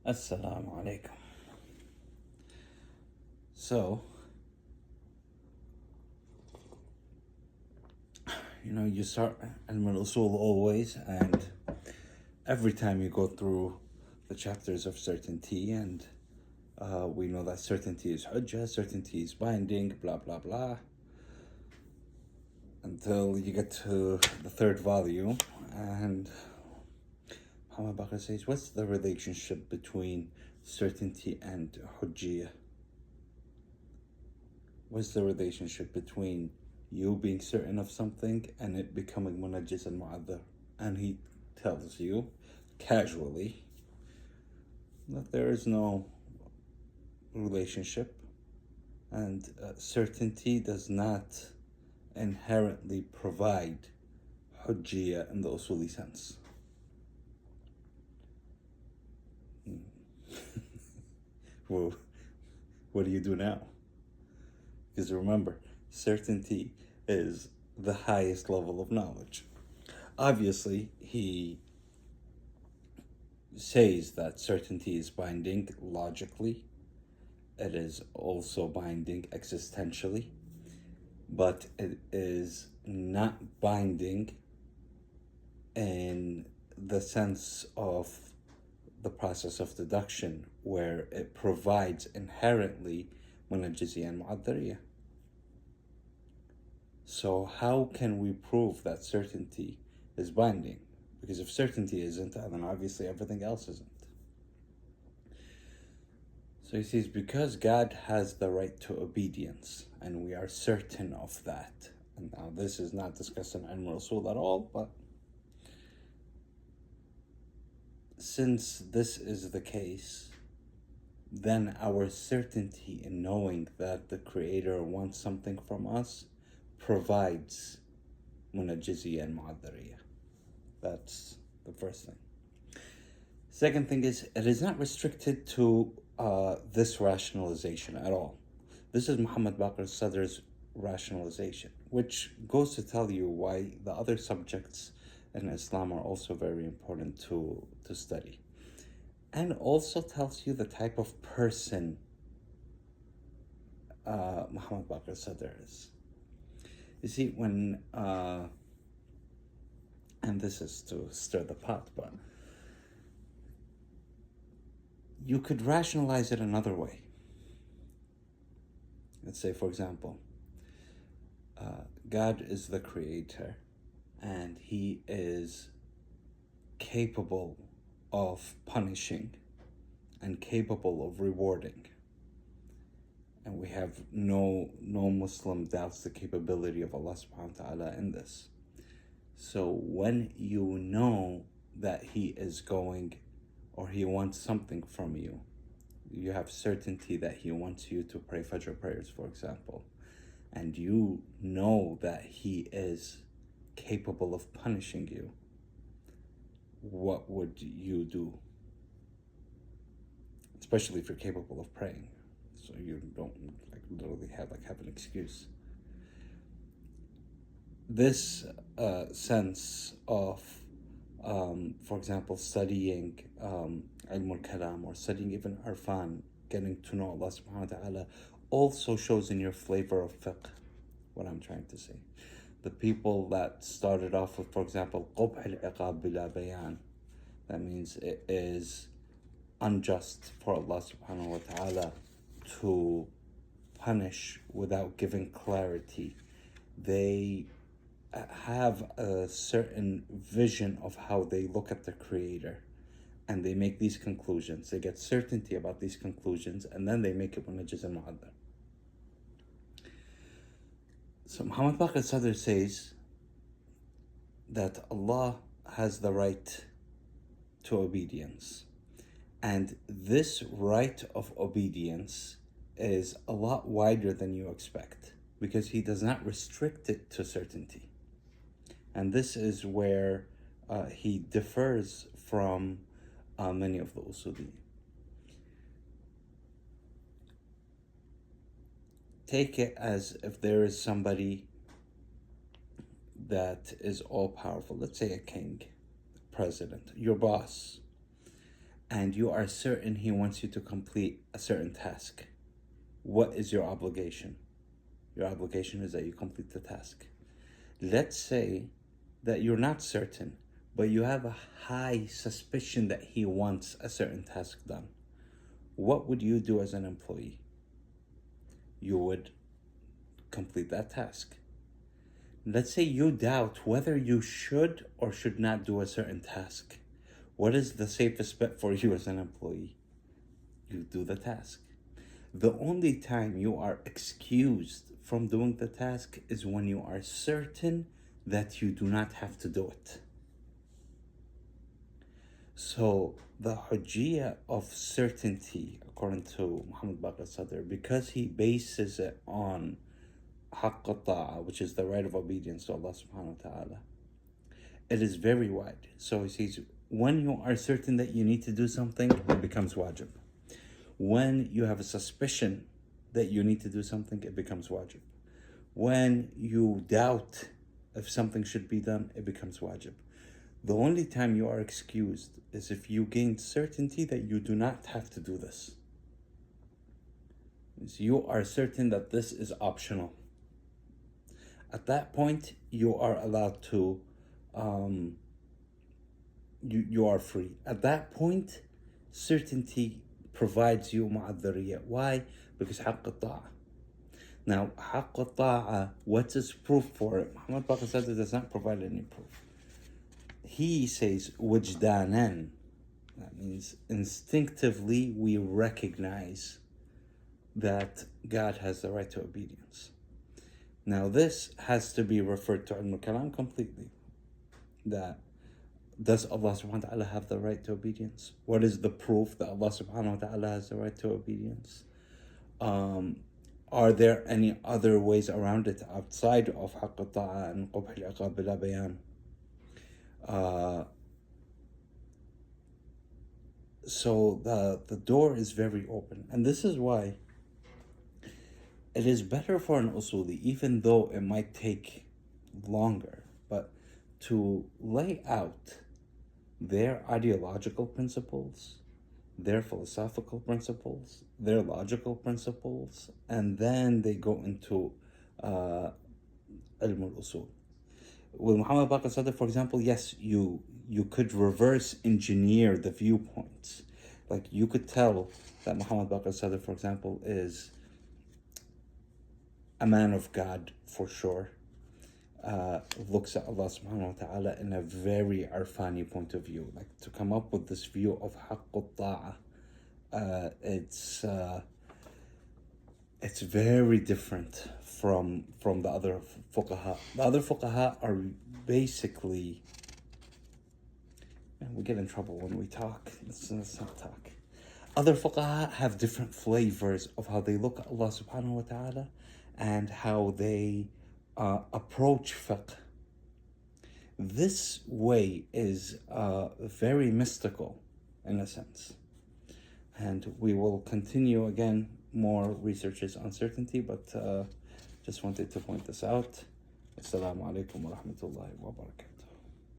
Assalamu alaikum. So, you start Ilm al-Usool always, and every time you go through the chapters of certainty, and we know that certainty is hujjah, certainty is binding, blah, blah, blah, until you get to the third volume, and Muhammad Baqir says, what's the relationship between certainty and hujjiyah? What's the relationship between you being certain of something and it becoming munajjis and mu'adhar? And he tells you casually that there is no relationship, and certainty does not inherently provide hujjiyah in the usuli sense. Well, what do you do now? Because remember, certainty is the highest level of knowledge. Obviously, he says that certainty is binding logically. It is also binding existentially, but it is not binding in the sense of the process of deduction, where it provides inherently munajjiziyah and mu'adhariyah. So how can we prove that certainty is binding? Because if certainty isn't, then obviously everything else isn't. So he says, because God has the right to obedience, and we are certain of that. And now this is not discussed in Ilm al-Usool at all, but since this is the case, then our certainty in knowing that the Creator wants something from us provides munajjiziyah and mu'adhariyah. That's the first thing. Second thing is, it is not restricted to this rationalization at all. This is Muhammad Baqir Sadr's rationalization, which goes to tell you why the other subjects in Islam are also very important to study. And also tells you the type of person Muhammad Baqir Sadr is. You see, when, and this is to stir the pot, but you could rationalize it another way. Let's say, for example, God is the creator, and he is capable of punishing and capable of rewarding. And we have no Muslim doubts the capability of Allah subhanahu wa ta'ala in this. So when you know that he is going, or he wants something from you, you have certainty that he wants you to pray Fajr prayers, for example, and you know that he is capable of punishing you, what would you do? Especially if you're capable of praying, so you don't literally have an excuse. This sense of, for example, studying Ilm al-Kalam, or studying even Arfan, getting to know Allah subhanahu wa ta'ala, also shows in your flavor of fiqh what I'm trying to say. The people that started off with, for example, قُبْحِ الْعِقَابِ بِلَا بَيَانٍ, that means it is unjust for Allah subhanahu wa ta'ala to punish without giving clarity. They have a certain vision of how they look at the Creator, and they make these conclusions. They get certainty about these conclusions, and then they make it munajjis and mu'adhar. So Muhammad Baqir Sadr says that Allah has the right to obedience, and this right of obedience is a lot wider than you expect, because he does not restrict it to certainty. And this is where he differs from many of the Usuli. Take it as if there is somebody that is all powerful, let's say a king, president, your boss, and you are certain he wants you to complete a certain task. What is your obligation? Your obligation is that you complete the task. Let's say that you're not certain, but you have a high suspicion that he wants a certain task done. What would you do as an employee? You would complete that task. Let's say you doubt whether you should or should not do a certain task. What is the safest bet for you as an employee? You do the task. The only time you are excused from doing the task is when you are certain that you do not have to do it. So the hujjiyah of certainty, according to Muhammad Baqir Sadr, because he bases it on haqq al-ta'a, which is the right of obedience to Allah subhanahu wa ta'ala, it is very wide. So he says, when you are certain that you need to do something, it becomes wajib. When you have a suspicion that you need to do something, it becomes wajib. When you doubt if something should be done, it becomes wajib. The only time you are excused is if you gain certainty that you do not have to do this. You are certain that this is optional. At that point, you are allowed to, you are free. At that point, certainty provides you ma'adhariyah. Why? Because haqq al-ta'a. Now, haqq al-ta'a, what is proof for it? Muhammad Baqir Sadr does not provide any proof. He says, wujdanan. That means instinctively we recognize that God has the right to obedience. Now, this has to be referred to ilm al-kalam completely. That does Allah subhanahu wa ta'ala have the right to obedience? What is the proof that Allah subhanahu wa ta'ala has the right to obedience? Are there any other ways around it outside of haqq al-ta'a and qubh al-iqab bila bayan? So the door is very open. And this is why it is better for an usuli, even though it might take longer, but to lay out their ideological principles, their philosophical principles, their logical principles, and then they go into ilm al-usul. With Muhammad Baqir Sadr, for example, yes, you could reverse engineer the viewpoints. Like, you could tell that Muhammad Baqir Sadr, for example, is a man of God for sure. Looks at Allah subhanahu wa ta'ala in a very arfani point of view. Like, to come up with this view of haqq al-ta'a, it's very different from the other fuqaha. The other fuqaha are basically, man, we get in trouble when we talk. Let's not talk. Other fuqaha have different flavors of how they look at Allah subhanahu wa ta'ala and how they approach fiqh. This way is very mystical in a sense. And we will continue again more researches on certainty, but just wanted to point this out. Assalamu alaikum wa rahmatullahi wa barakatuh.